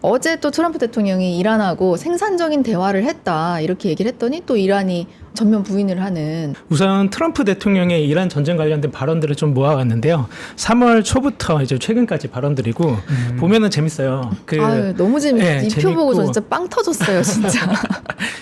어제 또 트럼프 대통령이 이란하고 생산적인 대화를 했다 이렇게 얘기를 했더니 또 이란이 전면 부인을 하는. 우선 트럼프 대통령의 이란 전쟁 관련된 발언들을 좀 모아왔는데요. 3월 초부터 이제 최근까지 발언들이고 보면은 재밌어요. 아유, 너무 재밌. 네, 이 표 보고 저 진짜 빵 터졌어요, 진짜.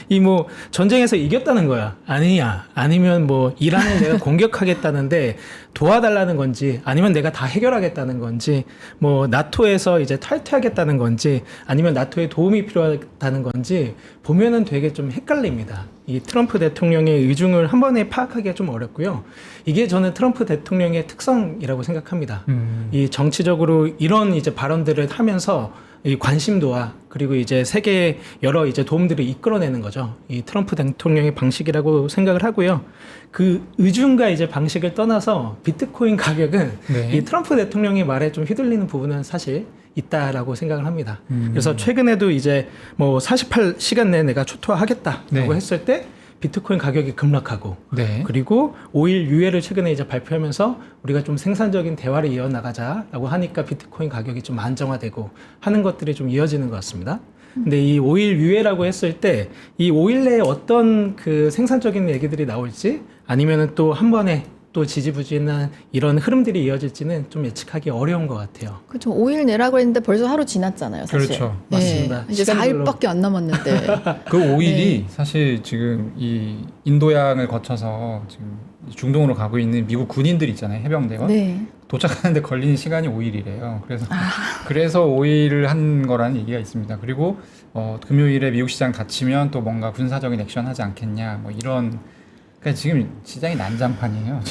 이 뭐 전쟁에서 이겼다는 거야 아니냐, 아니면 뭐 이란을 내가 공격하겠다는데 도와달라는 건지, 아니면 내가 다 해결하겠다는 건지, 뭐 나토에서 이제 탈퇴하겠다는 건지, 아니면 나토에 도움이 필요하다는 건지 보면은 되게 좀 헷갈립니다. 이 트럼프 대통령의 의중을 한 번에 파악하기가 좀 어렵고요. 이게 저는 트럼프 대통령의 특성이라고 생각합니다. 이 정치적으로 이런 이제 발언들을 하면서 이 관심도와 그리고 이제 세계의 여러 이제 도움들을 이끌어내는 거죠. 이 트럼프 대통령의 방식이라고 생각을 하고요. 그 의중과 이제 방식을 떠나서 비트코인 가격은 네. 이 트럼프 대통령의 말에 좀 휘둘리는 부분은 사실 있다라고 생각을 합니다. 그래서 최근에도 이제 뭐 48시간 내에 내가 초토화하겠다라고 네. 했을 때 비트코인 가격이 급락하고, 네. 그리고 5일 유예를 최근에 이제 발표하면서 우리가 좀 생산적인 대화를 이어나가자라고 하니까 비트코인 가격이 좀 안정화되고 하는 것들이 좀 이어지는 것 같습니다. 근데 이 5일 유예라고 했을 때 이 5일 내에 어떤 그 생산적인 얘기들이 나올지, 아니면은 또 한 번에 또 지지부진한 이런 흐름들이 이어질지는 좀 예측하기 어려운 것 같아요. 그렇죠. 5일 내라고 했는데 벌써 하루 지났잖아요, 사실. 그렇죠. 네. 맞습니다. 이제 시간별로. 4일밖에 안 남았는데. 그 5일이 네. 사실 지금 이 인도양을 거쳐서 지금 중동으로 가고 있는 미국 군인들 있잖아요, 해병대가. 네. 도착하는데 걸리는 시간이 5일이래요. 그래서 5일을 한 거라는 얘기가 있습니다. 그리고 금요일에 미국 시장 닫히면 또 뭔가 군사적인 액션 하지 않겠냐, 뭐 이런. 그러니까 지금 시장이 난장판이에요.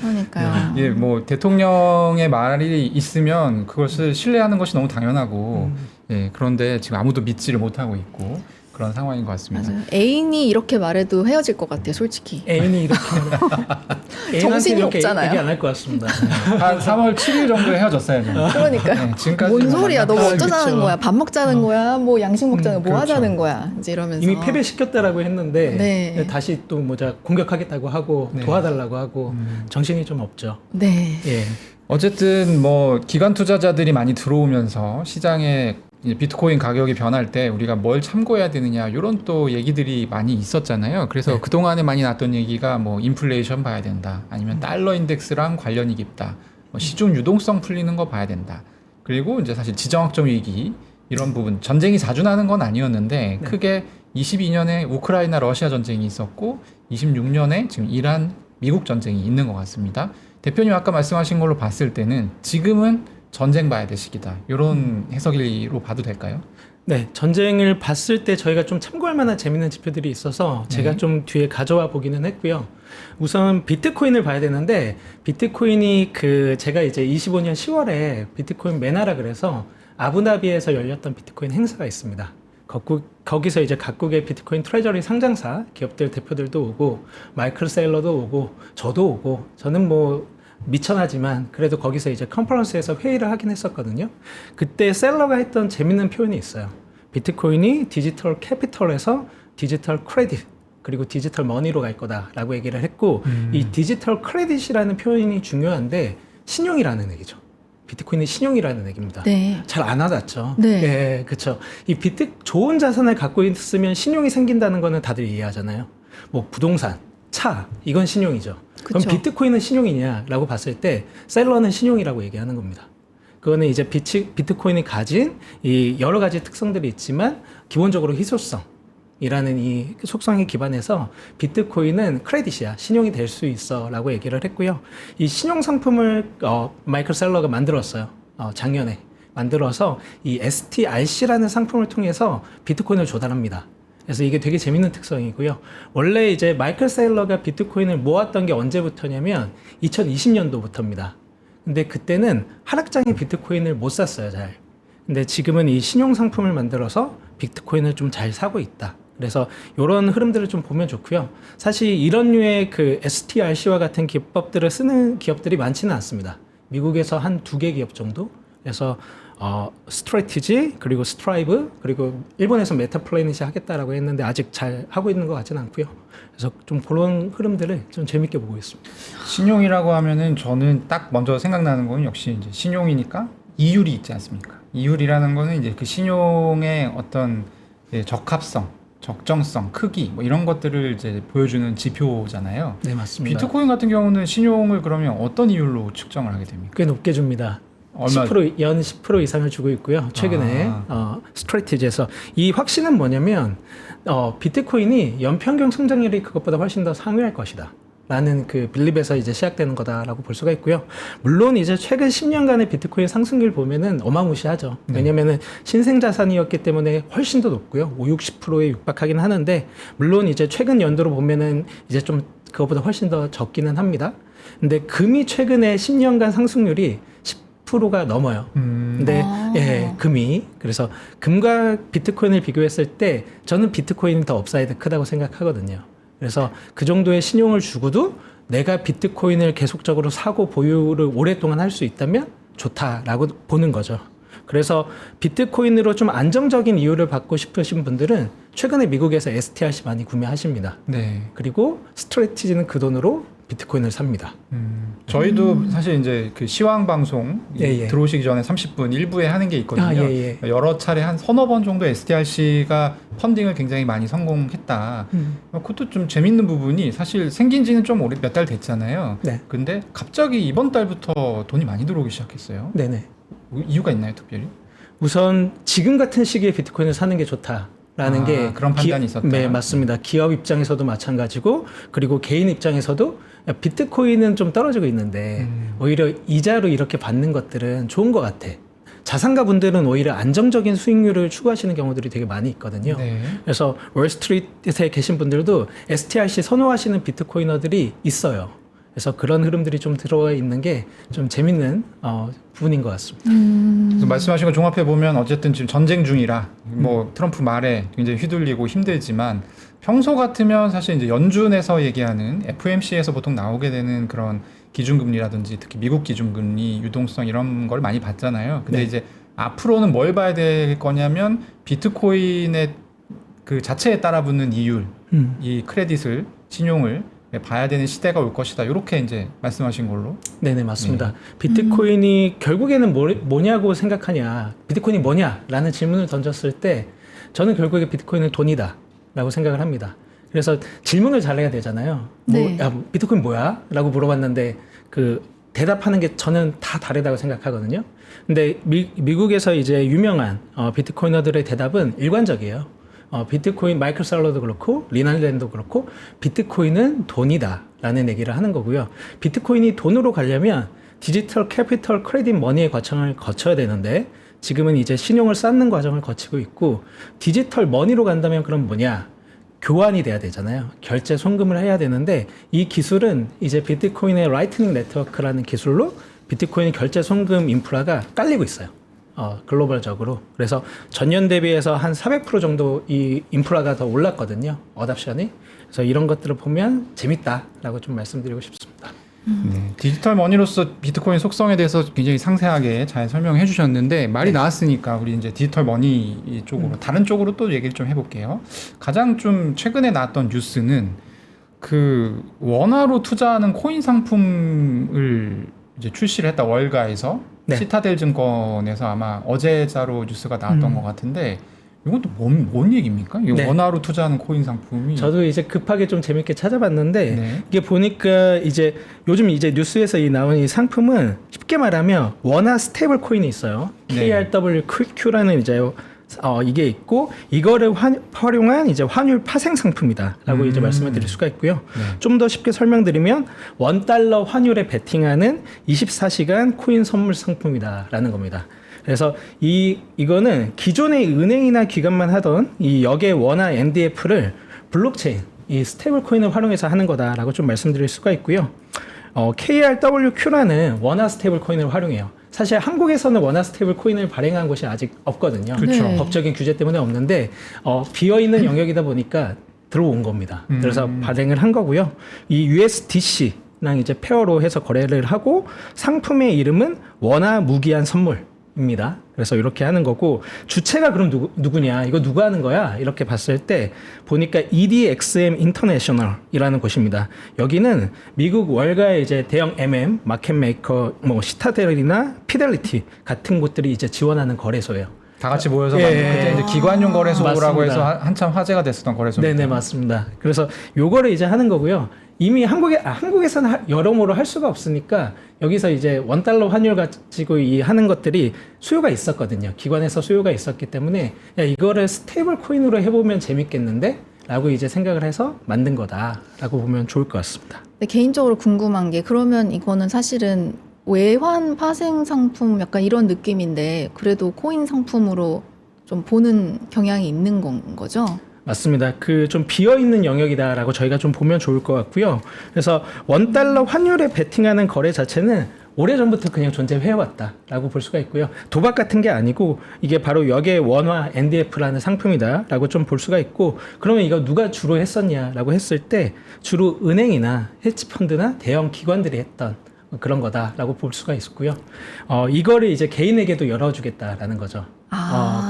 그러니까요. 예, 뭐 대통령의 말이 있으면 그것을 신뢰하는 것이 너무 당연하고, 예, 그런데 지금 아무도 믿지를 못하고 있고 그런 상황인 것 같습니다. 맞아요. 애인이 이렇게 말해도 헤어질 것 같아요, 솔직히. 애인이 이렇게 정신이 이렇게 없잖아요. 얘기 안 할 것 같습니다. 한 3월 7일 정도에 헤어졌어요. 저는. 그러니까. 네, 지금까지 뭔 소리야? 너 어쩌자는 그쵸. 거야? 밥 먹자는 거야? 뭐 양식 먹자는 거야? 뭐 그렇죠. 하자는 거야? 이제 이러면서. 이미 패배시켰다라고 했는데 네. 다시 또 뭐자 공격하겠다고 하고 네. 도와달라고 하고 정신이 좀 없죠. 네. 예. 어쨌든 뭐 기관 투자자들이 많이 들어오면서 시장에 이제 비트코인 가격이 변할 때 우리가 뭘 참고해야 되느냐, 이런 또 얘기들이 많이 있었잖아요. 그래서 그동안에 많이 나왔던 얘기가 뭐 인플레이션 봐야 된다, 아니면 달러 인덱스랑 관련이 깊다, 뭐 시중 유동성 풀리는 거 봐야 된다, 그리고 이제 사실 지정학적 위기 이런 부분, 전쟁이 자주 나는 건 아니었는데 네. 크게 22년에 우크라이나 러시아 전쟁이 있었고 26년에 지금 이란 미국 전쟁이 있는 것 같습니다. 대표님 아까 말씀하신 걸로 봤을 때는 지금은 전쟁 봐야 될 시기다, 이런 해석으로 봐도 될까요? 네, 전쟁을 봤을 때 저희가 좀 참고할 만한 재밌는 지표들이 있어서 제가 네. 좀 뒤에 가져와 보기는 했고요. 우선 비트코인을 봐야 되는데, 비트코인이 제가 이제 25년 10월에 비트코인 메나라 그래서 아부다비에서 열렸던 비트코인 행사가 있습니다. 거기서 이제 각국의 비트코인 트레저리 상장사 기업들 대표들도 오고, 마이클 세일러도 오고, 저도 오고, 저는 뭐 미천하지만 그래도 거기서 이제 컨퍼런스에서 회의를 하긴 했었거든요. 그때 셀러가 했던 재밌는 표현이 있어요. 비트코인이 디지털 캐피털에서 디지털 크레딧, 그리고 디지털 머니로 갈 거다라고 얘기를 했고, 이 디지털 크레딧이라는 표현이 중요한데 신용이라는 얘기죠. 비트코인이 신용이라는 얘기입니다. 네. 잘 안 와닿죠. 네. 네, 그렇죠. 이 좋은 자산을 갖고 있으면 신용이 생긴다는 거는 다들 이해하잖아요. 뭐 부동산, 차, 이건 신용이죠. 그럼 그쵸. 비트코인은 신용이냐라고 봤을 때 셀러는 신용이라고 얘기하는 겁니다. 그거는 이제 비트코인이 가진 이 여러 가지 특성들이 있지만 기본적으로 희소성이라는 이 속성에 기반해서 비트코인은 크레딧이야, 신용이 될 수 있어라고 얘기를 했고요. 이 신용 상품을 마이클 셀러가 만들었어요. 작년에 만들어서 이 STRC라는 상품을 통해서 비트코인을 조달합니다. 그래서 이게 되게 재밌는 특성이고요. 원래 이제 마이클 세일러가 비트코인을 모았던 게 언제부터냐면 2020년도부터입니다. 근데 그때는 하락장에 비트코인을 못 샀어요, 잘. 근데 지금은 이 신용 상품을 만들어서 비트코인을 좀 잘 사고 있다. 그래서 이런 흐름들을 좀 보면 좋고요. 사실 이런 류의 그 STRC와 같은 기법들을 쓰는 기업들이 많지는 않습니다. 미국에서 한 2개 기업 정도. 그래서 스트래티지, 그리고 스트라이브, 그리고 일본에서 메타플래닛이 하겠다라고 했는데 아직 잘 하고 있는 것 같지는 않고요. 그래서 좀 그런 흐름들을 좀 재밌게 보고 있습니다. 신용이라고 하면은 저는 딱 먼저 생각나는 건 역시 이제 신용이니까 이율이 있지 않습니까? 이율이라는 거는 이제 그 신용의 어떤 적합성, 적정성, 크기 뭐 이런 것들을 이제 보여주는 지표잖아요. 네, 맞습니다. 비트코인 같은 경우는 신용을 그러면 어떤 이율로 측정을 하게 됩니까? 꽤 높게 줍니다. 얼마? 10% 연 10% 이상을 주고 있고요. 최근에 스트레티지에서 이 확신은 뭐냐면 비트코인이 연평균 성장률이 그것보다 훨씬 더 상회할 것이다. 라는 그 빌립에서 이제 시작되는 거다라고 볼 수가 있고요. 물론 이제 최근 10년간의 비트코인 상승률 보면은 어마무시하죠. 왜냐면은 신생 자산이었기 때문에 훨씬 더 높고요. 50~60%에 육박하긴 하는데, 물론 이제 최근 연도로 보면은 이제 좀 그것보다 훨씬 더 적기는 합니다. 근데 금이 최근에 10년간 상승률이 10%가 넘어요. 근데 예, 금이. 그래서 금과 비트코인을 비교했을 때 저는 비트코인이 더 업사이드 크다고 생각하거든요. 그래서 그 정도의 신용을 주고도 내가 비트코인을 계속적으로 사고 보유를 오랫동안 할 수 있다면 좋다라고 보는 거죠. 그래서 비트코인으로 좀 안정적인 이율을 받고 싶으신 분들은 최근에 미국에서 STRC 많이 구매하십니다. 네. 그리고 스트레티지는 그 돈으로 비트코인을 삽니다. 저희도 사실 이제 그 시황 방송 예. 들어오시기 전에 30분 일부에 하는 게 있거든요. 예. 여러 차례 한 서너 번 정도 STRC가 펀딩을 굉장히 많이 성공했다. 그것도 좀 재밌는 부분이 사실 생긴 지는 좀 오래 몇 달 됐잖아요. 네. 근데 갑자기 이번 달부터 돈이 많이 들어오기 시작했어요. 네네. 이유가 있나요, 특별히? 우선 지금 같은 시기에 비트코인을 사는 게 좋다라는 게 그런 판단이 있었다. 네, 맞습니다. 기업 입장에서도 마찬가지고, 그리고 개인 입장에서도 야, 비트코인은 좀 떨어지고 있는데 오히려 이자로 이렇게 받는 것들은 좋은 것 같아. 자산가 분들은 오히려 안정적인 수익률을 추구하시는 경우들이 되게 많이 있거든요. 네. 그래서 월스트리트에 계신 분들도 STRC 선호하시는 비트코이너들이 있어요. 그래서 그런 흐름들이 좀 들어와 있는 게 좀 재밌는 부분인 것 같습니다. 그래서 말씀하신 거 종합해 보면 어쨌든 지금 전쟁 중이라 뭐 트럼프 말에 굉장히 휘둘리고 힘들지만 평소 같으면 사실 이제 연준에서 얘기하는 FOMC에서 보통 나오게 되는 그런 기준금리라든지 특히 미국 기준금리 유동성 이런 걸 많이 봤잖아요. 근데 네. 이제 앞으로는 뭘 봐야 될 거냐면 비트코인의 그 자체에 따라 붙는 이율, 이 크레딧을 신용을 봐야 되는 시대가 올 것이다. 이렇게 이제 말씀하신 걸로. 네네, 맞습니다. 비트코인이 결국에는 뭐냐고 생각하냐, 비트코인이 뭐냐라는 질문을 던졌을 때 저는 결국에 비트코인은 돈이다 라고 생각을 합니다. 그래서 질문을 잘해야 되잖아요. 네. 야, 비트코인 뭐야? 라고 물어봤는데 그 대답하는 게 저는 다 다르다고 생각하거든요. 근데 미국에서 이제 유명한 비트코이너들의 대답은 일관적이에요. 비트코인 마이클 살러도 그렇고 리날랜도 그렇고 비트코인은 돈이다 라는 얘기를 하는 거고요. 비트코인이 돈으로 가려면 디지털 캐피털 크레딧 머니의 과정을 거쳐야 되는데 지금은 이제 신용을 쌓는 과정을 거치고 있고, 디지털 머니로 간다면 그럼 뭐냐? 교환이 돼야 되잖아요. 결제 송금을 해야 되는데 이 기술은 이제 비트코인의 라이트닝 네트워크라는 기술로 비트코인 결제 송금 인프라가 깔리고 있어요. 글로벌적으로. 그래서 전년 대비해서 한 400% 정도 이 인프라가 더 올랐거든요. 어답션이. 그래서 이런 것들을 보면 재밌다라고 좀 말씀드리고 싶습니다. 네. 디지털 머니로서 비트코인 속성에 대해서 굉장히 상세하게 잘 설명해 주셨는데 말이 나왔으니까 우리 이제 디지털 머니 쪽으로 다른 쪽으로 또 얘기를 좀 해볼게요. 가장 좀 최근에 나왔던 뉴스는 그 원화로 투자하는 코인 상품을 이제 출시를 했다. 월가에서 네. 시타델 증권에서 아마 어제자로 뉴스가 나왔던 것 같은데 이건 또 뭔 얘기입니까? 이 네. 원화로 투자하는 코인 상품이 저도 이제 급하게 좀 재밌게 찾아봤는데 네. 이게 보니까 이제 요즘 이제 뉴스에서 나온 이 상품은 쉽게 말하면 원화 스테이블 코인이 있어요. 네. KRWQ라는 이제 이게 있고 이거를 활용한 이제 환율 파생 상품이다라고 이제 말씀을 드릴 수가 있고요. 네. 좀 더 쉽게 설명드리면 $1 환율에 베팅하는 24시간 코인 선물 상품이다라는 겁니다. 그래서 이거는 기존의 은행이나 기관만 하던 이 역의 원화 NDF를 블록체인, 이 스테이블 코인을 활용해서 하는 거다라고 좀 말씀드릴 수가 있고요. KRWQ라는 원화 스테이블 코인을 활용해요. 사실 한국에서는 원화 스테이블 코인을 발행한 곳이 아직 없거든요. 그렇죠. 네. 법적인 규제 때문에 없는데 비어있는 영역이다 보니까 들어온 겁니다. 그래서 발행을 한 거고요. 이 USDC랑 이제 페어로 해서 거래를 하고 상품의 이름은 원화 무기한 선물. 입니다. 그래서 이렇게 하는 거고 주체가 그럼 누구냐? 이거 누가 하는 거야? 이렇게 봤을 때 보니까 EDXM 인터내셔널이라는 곳입니다. 여기는 미국 월가의 이제 대형 MM, 마켓 메이커, 뭐 시타델이나 피델리티 같은 곳들이 이제 지원하는 거래소예요. 다 같이 모여서 예. 그때 이제 기관용 거래소라고 맞습니다. 해서 한참 화제가 됐었던 거래소입니다. 네네 맞습니다. 그래서 요거를 이제 하는 거고요. 이미 한국에서는 여러모로 할 수가 없으니까 여기서 이제 $1 환율 가지고 이 하는 것들이 수요가 있었거든요. 기관에서 수요가 있었기 때문에 야 이거를 스테이블 코인으로 해보면 재밌겠는데? 라고 이제 생각을 해서 만든 거다라고 보면 좋을 것 같습니다. 근데 개인적으로 궁금한 게 그러면 이거는 사실은 외환 파생 상품 약간 이런 느낌인데 그래도 코인 상품으로 좀 보는 경향이 있는 건 거죠? 맞습니다. 그 좀 비어 있는 영역이다라고 저희가 좀 보면 좋을 것 같고요. 그래서 $1 환율에 베팅하는 거래 자체는 오래전부터 그냥 존재해왔다라고 볼 수가 있고요. 도박 같은 게 아니고 이게 바로 역의 원화 NDF라는 상품이다라고 좀 볼 수가 있고 그러면 이거 누가 주로 했었냐라고 했을 때 주로 은행이나 헤지펀드나 대형 기관들이 했던 그런 거다라고 볼 수가 있고요. 이거를 이제 개인에게도 열어주겠다라는 거죠.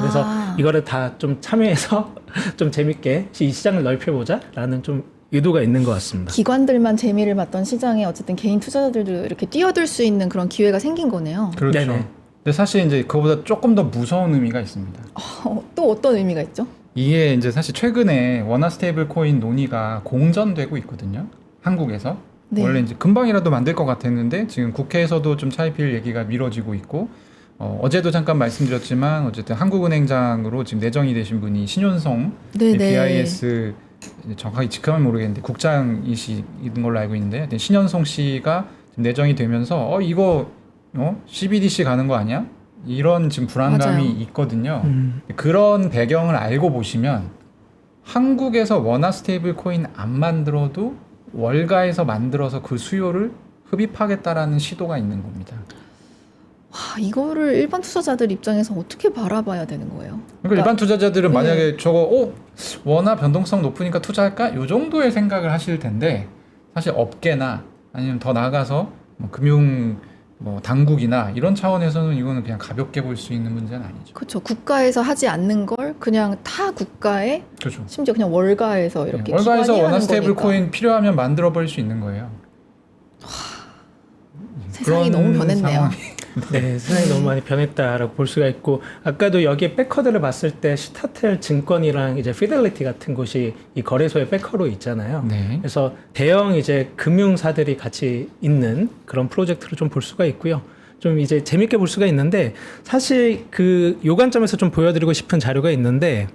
그래서 이거를 다 좀 참여해서 좀 재밌게 이 시장을 넓혀보자라는 좀 의도가 있는 것 같습니다. 기관들만 재미를 봤던 시장에 어쨌든 개인 투자자들도 이렇게 뛰어들 수 있는 그런 기회가 생긴 거네요. 그렇죠. 네네. 근데 사실 이제 그거보다 조금 더 무서운 의미가 있습니다. 또 어떤 의미가 있죠? 이게 이제 사실 최근에 원화 스테이블 코인 논의가 공전되고 있거든요. 한국에서. 네. 원래 이제 금방이라도 만들 것 같았는데 지금 국회에서도 좀 차입힐 얘기가 미뤄지고 있고 어제도 잠깐 말씀드렸지만 어쨌든 한국은행장으로 지금 내정이 되신 분이 신윤성 네네. BIS 정확하게 직함은 모르겠는데 국장이신 걸로 알고 있는데 하여튼 신윤성 씨가 지금 내정이 되면서 이거 CBDC 가는 거 아니야? 이런 지금 불안감이 맞아요. 있거든요. 그런 배경을 알고 보시면 한국에서 원화 스테이블 코인 안 만들어도 월가에서 만들어서 그 수요를 흡입하겠다라는 시도가 있는 겁니다. 이거를 일반 투자자들 입장에서 어떻게 바라봐야 되는 거예요? 그러니까 일반 투자자들은 네. 만약에 저거 원화 변동성 높으니까 투자할까? 요 정도의 생각을 하실 텐데 사실 업계나 아니면 더 나아가서 뭐 금융 당국이나 이런 차원에서는 이거는 그냥 가볍게 볼 수 있는 문제는 아니죠. 그렇죠. 국가에서 하지 않는 걸 그냥 타 국가에 그렇죠. 심지어 그냥 월가에서 이렇게 월가에서 기관이 원화 하는 스테이블 거니까. 코인 필요하면 만들어 버릴 수 있는 거예요. 세상이 그런 너무 변했네요. 상황이- 네, 세상이 너무 많이 변했다라고 볼 수가 있고 아까도 여기에 백커들을 봤을 때 시타텔 증권이랑 이제 피델리티 같은 곳이 이 거래소의 백커로 있잖아요. 네. 그래서 대형 이제 금융사들이 같이 있는 그런 프로젝트를 좀 볼 수가 있고요. 좀 이제 재밌게 볼 수가 있는데 사실 요 관점에서 좀 보여드리고 싶은 자료가 있는데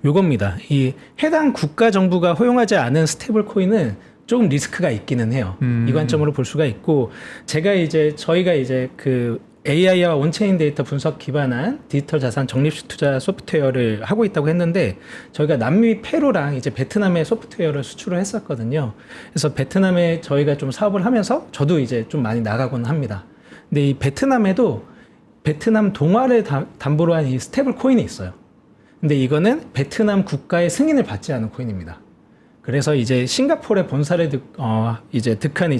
요겁니다. 이 해당 국가 정부가 허용하지 않은 스테이블 코인은 조금 리스크가 있기는 해요. 이 관점으로 볼 수가 있고 저희가 이제 그 AI와 온체인 데이터 분석 기반한 디지털 자산 적립식 투자 소프트웨어를 하고 있다고 했는데 저희가 남미 페루랑 이제 베트남에 소프트웨어를 수출을 했었거든요. 그래서 베트남에 저희가 좀 사업을 하면서 저도 이제 좀 많이 나가곤 합니다. 근데 이 베트남에도 베트남 동화를 담보로 한 이 스테이블 코인이 있어요. 근데 이거는 베트남 국가의 승인을 받지 않은 코인입니다. 그래서 이제 싱가포르에 본사를 득한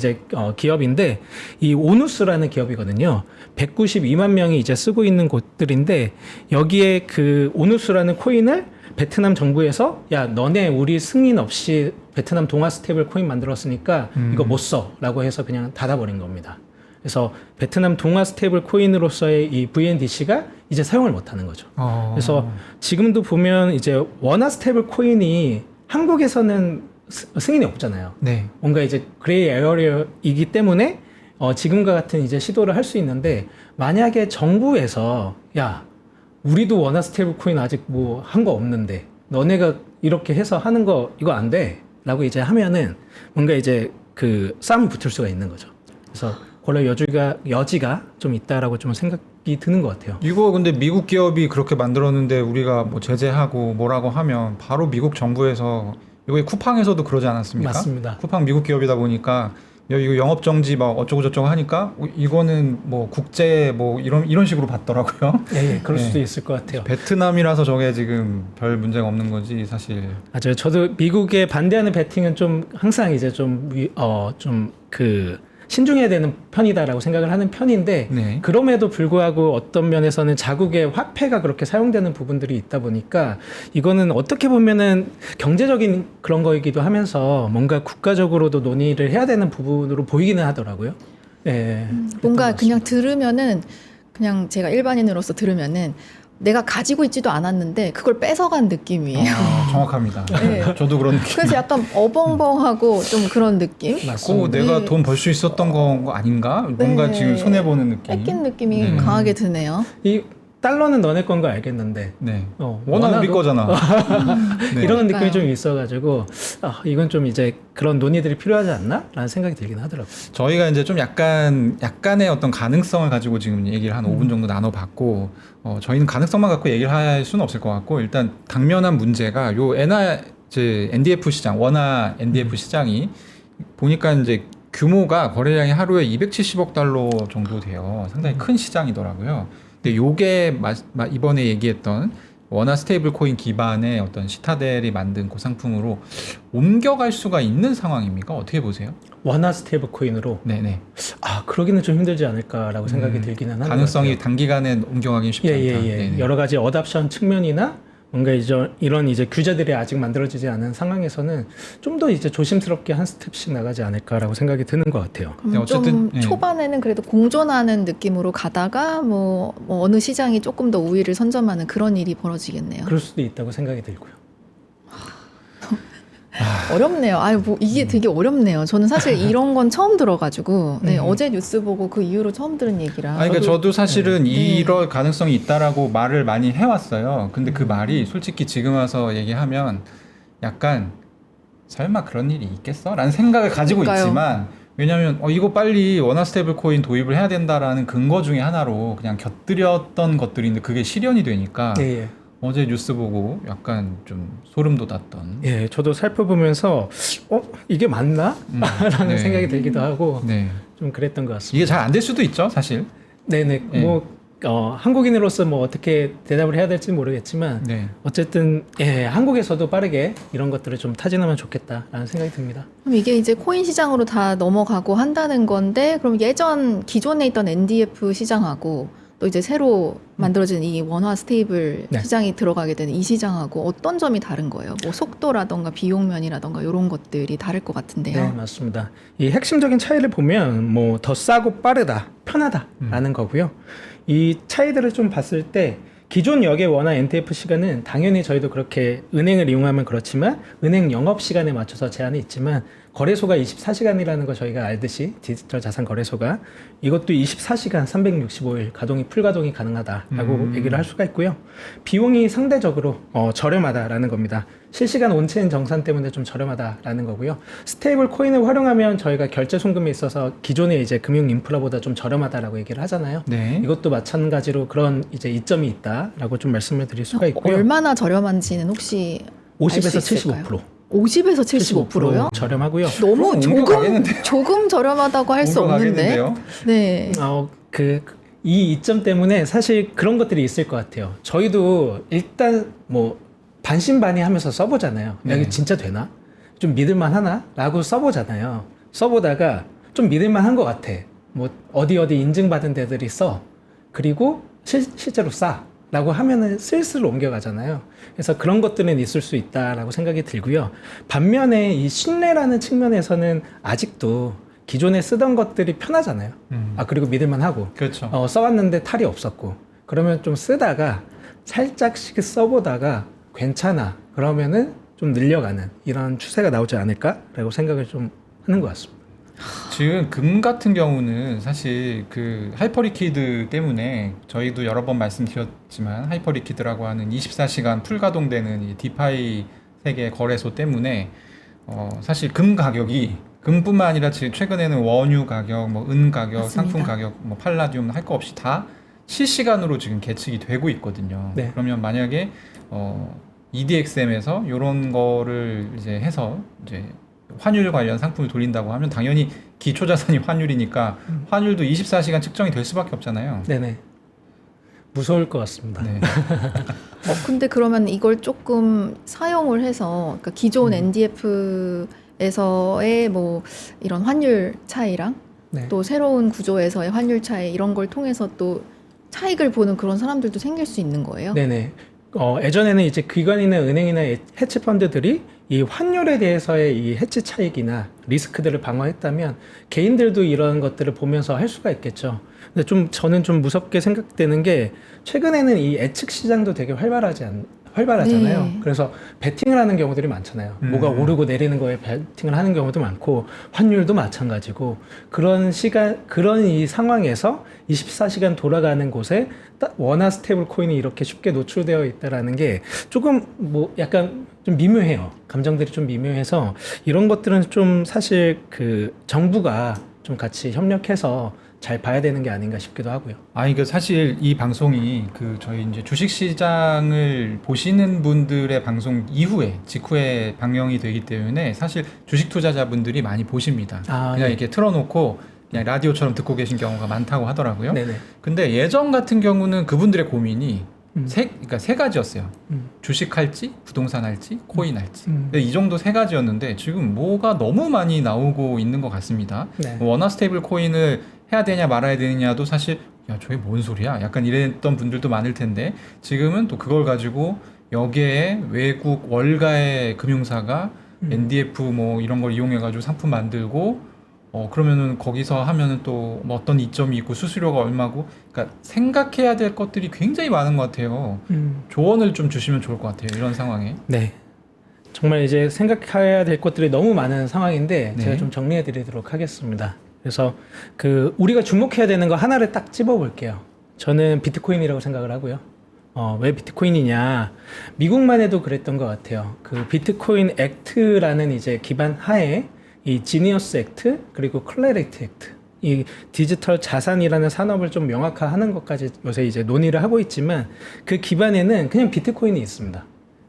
기업인데 이 오누스라는 기업이거든요. 192만 명이 이제 쓰고 있는 곳들인데 여기에 그 오누스라는 코인을 베트남 정부에서 야 너네 우리 승인 없이 베트남 동화 스테이블 코인 만들었으니까 이거 못 써라고 해서 그냥 닫아버린 겁니다. 그래서 베트남 동화 스테이블 코인으로서의 이 VNDC가 이제 사용을 못하는 거죠. 그래서 지금도 보면 이제 원화 스테이블 코인이 한국에서는 승인이 없잖아요. 네. 뭔가 이제 그레이 에어리어이기 때문에 지금과 같은 이제 시도를 할 수 있는데 만약에 정부에서 야 우리도 원화 스테이블 코인 아직 뭐 한 거 없는데 너네가 이렇게 해서 하는 거 이거 안 돼라고 이제 하면은 뭔가 이제 그 싸움이 붙을 수가 있는 거죠. 그래서 원래 여지가 좀 있다라고 좀 생각이 드는 것 같아요. 이거 근데 미국 기업이 그렇게 만들었는데 우리가 뭐 제재하고 뭐라고 하면 바로 미국 정부에서 이거 쿠팡에서도 그러지 않았습니까? 맞습니다. 쿠팡 미국 기업이다 보니까 이거 영업 정지 막 어쩌고 저쩌고 하니까 이거는 뭐 국제 뭐 이런 식으로 봤더라고요. 예, 그럴 네. 수도 있을 것 같아요. 베트남이라서 저게 지금 별 문제가 없는 거지 사실. 맞아요. 저도 미국에 반대하는 베팅은 좀 항상 이제 신중해야 되는 편이다라고 생각을 하는 편인데 네. 그럼에도 불구하고 어떤 면에서는 자국의 화폐가 그렇게 사용되는 부분들이 있다 보니까 이거는 어떻게 보면은 경제적인 그런 거이기도 하면서 뭔가 국가적으로도 논의를 해야 되는 부분으로 보이기는 하더라고요. 네, 뭔가 그냥 들으면은 그냥 제가 일반인으로서 들으면은 내가 가지고 있지도 않았는데 그걸 뺏어간 느낌이에요. 정확합니다. 네. 저도 그런 느낌. 그래서 약간 어벙벙하고 좀 그런 느낌? 꼭 맞습니다. 내가 네. 돈 벌 수 있었던 거 아닌가? 뭔가 네. 지금 손해 보는 느낌. 뺏긴 느낌이 네. 강하게 드네요. 이 달러는 너네 건 거 알겠는데 네. 워낙 워낙 우리 거잖아. 네. 이런 그러니까요. 느낌이 좀 있어가지고 이건 좀 이제 그런 논의들이 필요하지 않나? 라는 생각이 들긴 하더라고요. 저희가 이제 좀 약간의 어떤 가능성을 가지고 지금 얘기를 한 5분 정도 나눠봤고, 저희는 가능성만 갖고 얘기를 할 수는 없을 것 같고, 일단 당면한 문제가 요 이제 NDF 시장, 원화 NDF 시장이 보니까 이제 규모가 거래량이 하루에 270억 달러 정도 돼요. 상당히 큰 시장이더라고요. 근데 요게 이번에 얘기했던 원화 스테이블 코인 기반의 어떤 시타델이 만든 그 상품으로 옮겨갈 수가 있는 상황입니까? 어떻게 보세요? 원화 스테이블 코인으로 네네. 그러기는 좀 힘들지 않을까라고 생각이 들기는 하는 가능성이 것 같아요. 단기간에 옮겨가기는 쉽지 않다. 예. 네네. 여러 가지 어답션 측면이나 뭔가 이런 이제 규제들이 아직 만들어지지 않은 상황에서는 좀 더 이제 조심스럽게 한 스텝씩 나가지 않을까라고 생각이 드는 것 같아요. 그럼 네, 어쨌든, 좀 예. 초반에는 그래도 공존하는 느낌으로 가다가 뭐 어느 시장이 조금 더 우위를 선점하는 그런 일이 벌어지겠네요. 그럴 수도 있다고 생각이 들고요. 어렵네요. 뭐 이게 되게 어렵네요. 저는 사실 이런 건 처음 들어가지고 네, 어제 뉴스 보고 그 이후로 처음 들은 얘기라. 그러니까 저도 사실은 네. 이럴 가능성이 있다라고 말을 많이 해왔어요. 근데 그 말이 솔직히 지금 와서 얘기하면 약간 설마 그런 일이 있겠어? 라는 생각을 가지고 그러니까요. 있지만 왜냐면 이거 빨리 원화 스테이블 코인 도입을 해야 된다라는 근거 중에 하나로 그냥 곁들였던 것들인데 그게 실현이 되니까 예. 어제 뉴스 보고 약간 좀 소름 돋았던 예, 저도 살펴보면서 이게 맞나? 라는 네. 생각이 들기도 하고 네. 좀 그랬던 것 같습니다. 이게 잘 안 될 수도 있죠 사실. 네네. 예. 한국인으로서 뭐 어떻게 대답을 해야 될지 모르겠지만 네. 어쨌든 한국에서도 빠르게 이런 것들을 좀 타진하면 좋겠다라는 생각이 듭니다. 그럼 이게 이제 코인 시장으로 다 넘어가고 한다는 건데 그럼 기존에 있던 NDF 시장하고 또 이제 새로 만들어진 이 원화 스테이블 네. 시장이 들어가게 되는 이 시장하고 어떤 점이 다른 거예요? 뭐 속도라던가 비용면이라던가 이런 것들이 다를 것 같은데요. 네, 맞습니다. 이 핵심적인 차이를 보면 뭐 더 싸고 빠르다, 편하다라는 거고요. 이 차이들을 좀 봤을 때 기존 역의 원화 NDF 시간은 당연히 저희도 그렇게 은행을 이용하면 그렇지만 은행 영업 시간에 맞춰서 제한이 있지만 거래소가 24시간이라는 거 저희가 알듯이 디지털 자산 거래소가 이것도 24시간 365일 풀가동이 가능하다라고 얘기를 할 수가 있고요. 비용이 상대적으로 저렴하다라는 겁니다. 실시간 온체인 정산 때문에 좀 저렴하다라는 거고요. 스테이블 코인을 활용하면 저희가 결제 송금에 있어서 기존의 이제 금융 인프라보다 좀 저렴하다라고 얘기를 하잖아요. 네. 이것도 마찬가지로 그런 이제 이점이 있다라고 좀 말씀을 드릴 수가 있고요. 얼마나 저렴한지는 혹시 50에서 수 있을까요? 75%. 50에서 75%요? 저렴하고요. 너무 그럼 옮겨가겠는데요? 조금 저렴하다고 할 수 없는데. 옮겨가겠는데요? 네. 이 이점 때문에 사실 그런 것들이 있을 것 같아요. 저희도 일단 뭐 반신반의하면서 써보잖아요. 네. 이게 진짜 되나? 좀 믿을만하나? 라고 써보잖아요. 써보다가 좀 믿을만한 것 같아. 뭐 어디 인증받은 데들이 써. 그리고 실제로 싸. 라고 하면은 슬슬 옮겨가잖아요. 그래서 그런 것들은 있을 수 있다라고 생각이 들고요. 반면에 이 신뢰라는 측면에서는 아직도 기존에 쓰던 것들이 편하잖아요. 그리고 믿을만하고. 그렇죠. 써왔는데 탈이 없었고. 그러면 좀 쓰다가 살짝씩 써보다가 괜찮아. 그러면은 좀 늘려가는 이런 추세가 나오지 않을까라고 생각을 좀 하는 것 같습니다. 지금 금 같은 경우는 사실 그 하이퍼리퀴드 때문에 저희도 여러 번 말씀드렸지만 하이퍼리퀴드라고 하는 24시간 풀가동되는 이 디파이 세계 거래소 때문에 사실 금 가격이 금뿐만 아니라 최근에는 원유 가격, 뭐 은 가격, 맞습니다. 상품 가격, 뭐 팔라디움 할 거 없이 다 실시간으로 지금 계측이 되고 있거든요. 네. 그러면 만약에 EDXM에서 이런 거를 이제 해서 이제 환율 관련 상품을 돌린다고 하면 당연히 기초 자산이 환율이니까 환율도 24시간 측정이 될 수밖에 없잖아요. 네네. 무서울 것 같습니다. 네. 근데 그러면 이걸 조금 사용을 해서 그러니까 기존 NDF에서의 뭐 이런 환율 차이랑 네. 또 새로운 구조에서의 환율 차이 이런 걸 통해서 또 차익을 보는 그런 사람들도 생길 수 있는 거예요? 네네. 예전에는 이제 기관이나 은행이나 해치 펀드들이 이 환율에 대해서의 이 해치 차익이나 리스크들을 방어했다면 개인들도 이런 것들을 보면서 할 수가 있겠죠. 근데 저는 좀 무섭게 생각되는 게 최근에는 이 예측 시장도 되게 활발하잖아요. 네. 그래서 베팅을 하는 경우들이 많잖아요. 뭐가 오르고 내리는 거에 베팅을 하는 경우도 많고 환율도 마찬가지고 그런 이 상황에서 24시간 돌아가는 곳에 원화 스테이블 코인이 이렇게 쉽게 노출되어 있다라는 게 조금 뭐 약간 좀 미묘해요. 감정들이 좀 미묘해서 이런 것들은 좀 사실 그 정부가 좀 같이 협력해서 잘 봐야 되는 게 아닌가 싶기도 하고요. 아니 그 사실 이 방송이 그 저희 이제 주식 시장을 보시는 분들의 방송 이후에 직후에 방영이 되기 때문에 사실 주식 투자자분들이 많이 보십니다. 그냥 네. 이렇게 틀어놓고 그냥 라디오처럼 듣고 계신 경우가 많다고 하더라고요. 네네. 근데 예전 같은 경우는 그분들의 고민이 그러니까 세 가지였어요. 주식 할지, 부동산 할지, 코인 할지. 근데 이 정도 세 가지였는데 지금 뭐가 너무 많이 나오고 있는 것 같습니다. 네. 원화 스테이블 코인을 해야 되냐 말아야 되느냐도 사실 야 저게 뭔 소리야? 약간 이랬던 분들도 많을 텐데 지금은 또 그걸 가지고 여기에 외국 월가의 금융사가 NDF 뭐 이런 걸 이용해가지고 상품 만들고 그러면은 거기서 하면은 또 뭐 어떤 이점이 있고 수수료가 얼마고 그러니까 생각해야 될 것들이 굉장히 많은 것 같아요. 조언을 좀 주시면 좋을 것 같아요. 이런 상황에. 네. 정말 이제 생각해야 될 것들이 너무 많은 상황인데 네. 제가 좀 정리해 드리도록 하겠습니다. 그래서 우리가 주목해야 되는 거 하나를 딱 집어 볼게요. 저는 비트코인이라고 생각을 하고요. 왜 비트코인이냐? 미국만 해도 그랬던 것 같아요. 그 비트코인 액트라는 이제 기반 하에 이 지니어스 액트 그리고 클래리티 액트 이 디지털 자산이라는 산업을 좀 명확화하는 것까지 요새 이제 논의를 하고 있지만 그 기반에는 그냥 비트코인이 있습니다.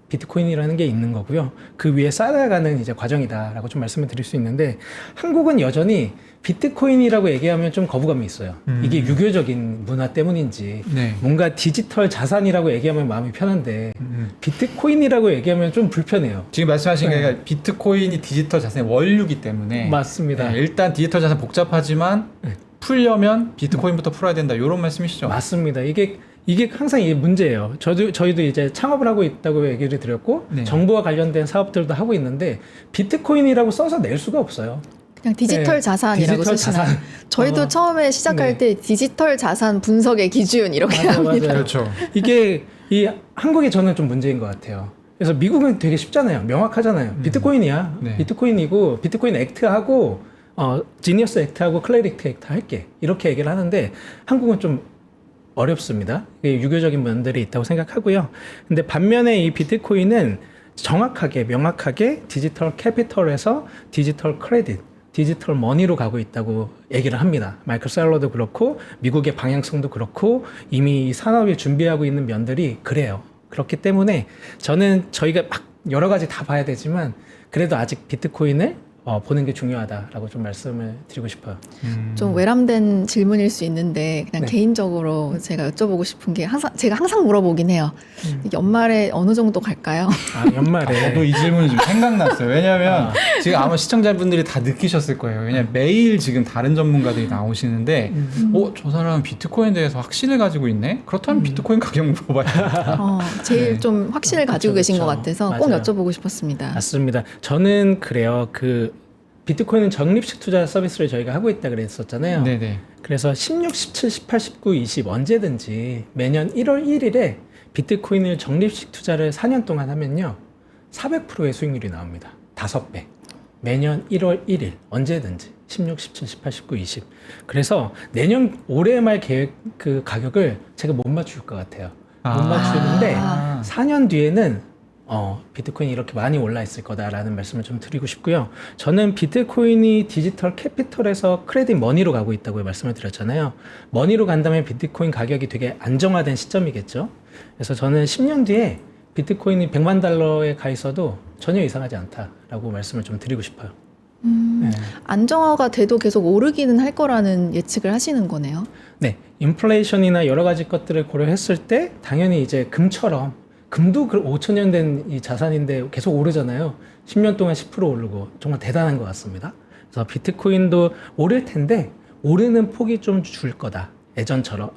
비트코인이라는 게 있는 거고요. 그 위에 쌓아가는 이제 과정이다라고 좀 말씀을 드릴 수 있는데 한국은 여전히 비트코인이라고 얘기하면 좀 거부감이 있어요. 이게 유교적인 문화 때문인지 네. 뭔가 디지털 자산이라고 얘기하면 마음이 편한데 비트코인이라고 얘기하면 좀 불편해요. 지금 말씀하신 네. 게 비트코인이 디지털 자산의 원류이기 때문에 맞습니다. 네, 일단 디지털 자산 복잡하지만 풀려면 비트코인부터 풀어야 된다. 이런 말씀이시죠? 맞습니다. 이게 항상 이게 문제예요. 저희도 이제 창업을 하고 있다고 얘기를 드렸고 네. 정부와 관련된 사업들도 하고 있는데 비트코인이라고 써서 낼 수가 없어요. 그냥 디지털 네, 자산이라고 디지털 쓰시나요? 자산. 저희도 처음에 시작할 네. 때 디지털 자산 분석의 기준 이렇게 합니다. 맞아요. 그렇죠. 이게 이 한국이 저는 좀 문제인 것 같아요. 그래서 미국은 되게 쉽잖아요. 명확하잖아요. 비트코인이야. 네. 비트코인이고 비트코인 액트하고 지니어스 액트하고 클래리티 액트 할게 이렇게 얘기를 하는데 한국은 좀 어렵습니다. 이게 유교적인 면들이 있다고 생각하고요. 근데 반면에 이 비트코인은 정확하게 명확하게 디지털 캐피털에서 디지털 크레딧 디지털 머니로 가고 있다고 얘기를 합니다. 마이클 셀러도 그렇고 미국의 방향성도 그렇고 이미 이 산업이 준비하고 있는 면들이 그래요. 그렇기 때문에 저는 저희가 막 여러 가지 다 봐야 되지만 그래도 아직 비트코인을 보는 게 중요하다라고 좀 말씀을 드리고 싶어요. 좀 외람된 질문일 수 있는데 그냥 네. 개인적으로 제가 여쭤보고 싶은 게 제가 항상 물어보긴 해요. 연말에 어느 정도 갈까요? 연말에 저도 이 질문이 좀 생각났어요. 왜냐하면 지금 아마 시청자분들이 다 느끼셨을 거예요. 왜냐면 매일 지금 다른 전문가들이 나오시는데 저 사람은 비트코인에 대해서 확신을 가지고 있네? 그렇다면 비트코인 가격 물어봐야 제일 네. 좀 확신을 가지고 그쵸, 계신 것 그쵸. 같아서 꼭 맞아요. 여쭤보고 싶었습니다. 맞습니다. 저는 그래요. 비트코인은 적립식 투자 서비스를 저희가 하고 있다 그랬었잖아요. 네네. 그래서 16, 17, 18, 19, 20 언제든지 매년 1월 1일에 비트코인을 적립식 투자를 4년 동안 하면요. 400%의 수익률이 나옵니다. 5배. 매년 1월 1일 언제든지 16, 17, 18, 19, 20. 그래서 올해 말 계획 그 가격을 제가 못 맞출 것 같아요. 못 맞추는데 4년 뒤에는 비트코인이 이렇게 많이 올라 있을 거다라는 말씀을 좀 드리고 싶고요. 저는 비트코인이 디지털 캐피털에서 크레딧 머니로 가고 있다고 말씀을 드렸잖아요. 머니로 간다면 비트코인 가격이 되게 안정화된 시점이겠죠. 그래서 저는 10년 뒤에 비트코인이 100만 달러에 가 있어도 전혀 이상하지 않다라고 말씀을 좀 드리고 싶어요. 네. 안정화가 돼도 계속 오르기는 할 거라는 예측을 하시는 거네요. 네, 인플레이션이나 여러 가지 것들을 고려했을 때 당연히 이제 금도 5천년 된 이 자산인데 계속 오르잖아요. 10년 동안 10% 오르고 정말 대단한 것 같습니다. 그래서 비트코인도 오를 텐데 오르는 폭이 좀 줄 거다. 예전처럼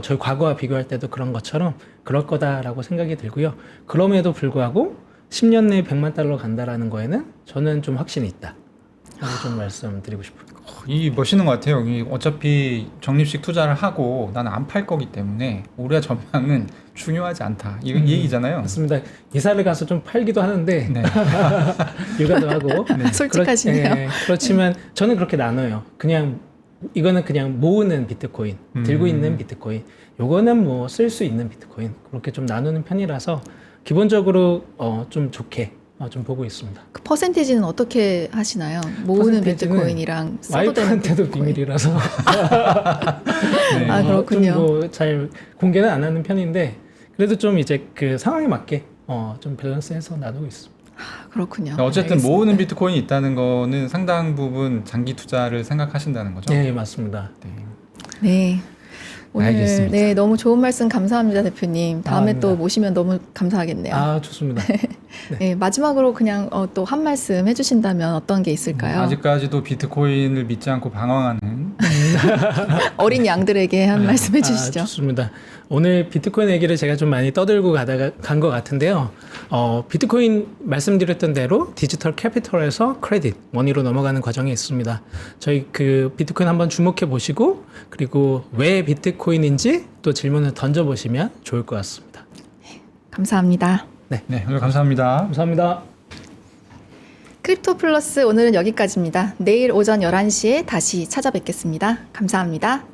저희 과거와 비교할 때도 그런 것처럼 그럴 거다라고 생각이 들고요. 그럼에도 불구하고 10년 내에 100만 달러 간다라는 거에는 저는 좀 확신이 있다. 라고 좀 말씀드리고 싶어요. 이 멋있는 것 같아요. 이 어차피 적립식 투자를 하고 나는 안 팔 거기 때문에 올해 전망은 중요하지 않다. 이 얘기잖아요. 맞습니다. 이사를 가서 좀 팔기도 하는데 네. 육아도 하고 솔직하시네요. 그렇지만 저는 그렇게 나눠요. 그냥 이거는 그냥 모으는 비트코인, 들고 있는 비트코인. 요거는 뭐 쓸 수 있는 비트코인. 그렇게 좀 나누는 편이라서 기본적으로 좀 좋게 좀 보고 있습니다. 그 퍼센티지는 어떻게 하시나요? 모으는 퍼센테이지는 비트코인이랑 써도 되는 와이프한테도 비트코인. 비밀이라서 네. 아, 그렇군요. 좀잘 공개는 안 하는 편인데 그래도 좀 이제 그 상황에 맞게 좀 밸런스해서 나누고 있습니다. 아, 그렇군요. 어쨌든 알겠습니다. 모으는 비트코인이 있다는 거는 상당 부분 장기 투자를 생각하신다는 거죠. 네, 맞습니다. 네. 네. 오늘 알겠습니다. 네, 너무 좋은 말씀 감사합니다, 대표님. 다음에 아닙니다. 또 모시면 너무 감사하겠네요. 아, 좋습니다. 네, 마지막으로 그냥 또 한 말씀 해주신다면 어떤 게 있을까요? 아직까지도 비트코인을 믿지 않고 방황하는 어린 양들에게 한 말씀 해주시죠. 좋습니다. 오늘 비트코인 얘기를 제가 좀 많이 떠들고 간 것 같은데요. 비트코인 말씀드렸던 대로 디지털 캐피털에서 크레딧, 머니로 넘어가는 과정이 있습니다. 저희 그 비트코인 한번 주목해 보시고 그리고 왜 비트코인인지 또 질문을 던져보시면 좋을 것 같습니다. 감사합니다. 네, 오늘 감사합니다. 감사합니다. 크립토 플러스 오늘은 여기까지입니다. 내일 오전 11시에 다시 찾아뵙겠습니다. 감사합니다.